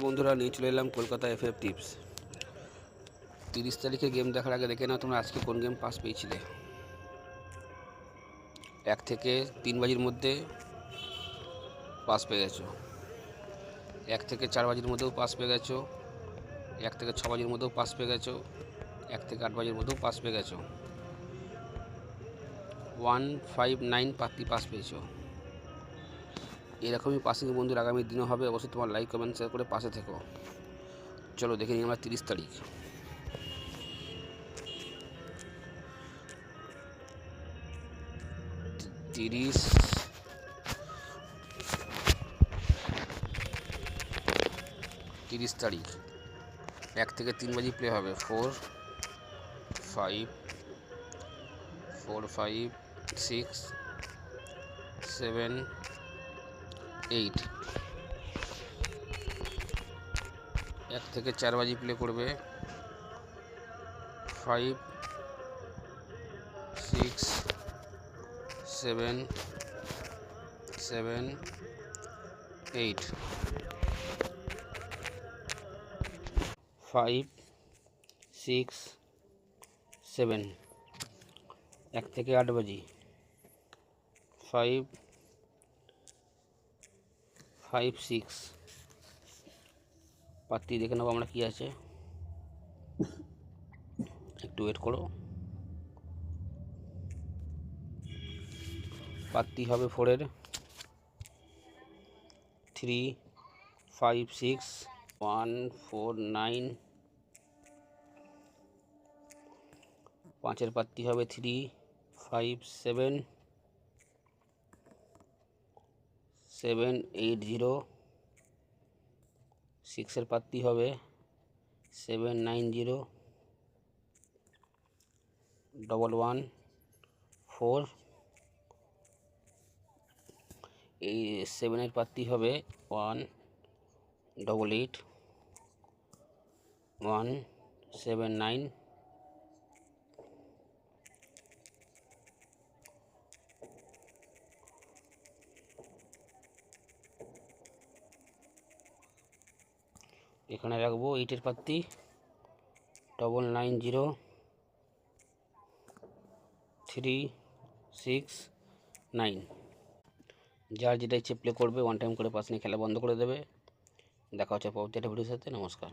বন্ধুরা নিয়ে চলে এলাম কলকাতা এফএফ টিপস। 30 তারিখে গেম দেখার আগে দেখে নাও তোমরা আজকে কোন গেম পাস পেয়েছিলে। 1 থেকে 3 বাজির মধ্যে পাস পেয়ে গেছো, 1 থেকে 4 বাজির মধ্যেও পাস পেয়ে গেছো, 1 থেকে 6 বাজির মধ্যেও পাস পেয়ে গেছো, 1 থেকে 8 বাজির মধ্যেও পাস পেয়ে গেছো। 159 পাত্তি পাস পেয়েছো। এরকমই পাসিং বন্ধুর আগামী দিনও হবে। অবশ্যই তোমার লাইক কমেন্ট শেয়ার করে পাশে থেকো। চলো দেখে নিই আমরা 30 তারিখ। 30 তারিখ 1 থেকে 3 বাজি প্লে হবে। 4 5 6 7 8। 1 থেকে 4 বাজি প্লে করবে। 5 6 7 8। 5 6 7। 1 থেকে 8 বাজি। 5 6। পাত্তি দেখে নেবো আমরা কি আছে, একটু ওয়েট করো। পাত্তি হবে 4-এর 3 5 6 1 4 9। 5-এর পাত্তি হবে 3 5 7 7 8 0। 6-এর পাত্তি হবে 7 9 0 1 1 4। এই 7-এর পাত্তি হবে 1 8 8 1 7 9। এখানে রাখবো 8-এর পাত্তি 9 9 0 3 6 9। যার যেটা ইচ্ছে প্লে করবে, ওয়ান টাইম করে পাস নিয়ে খেলা বন্ধ করে দেবে। দেখা হচ্ছে পরবর্তী একটা ভিডিওর সাথে। নমস্কার।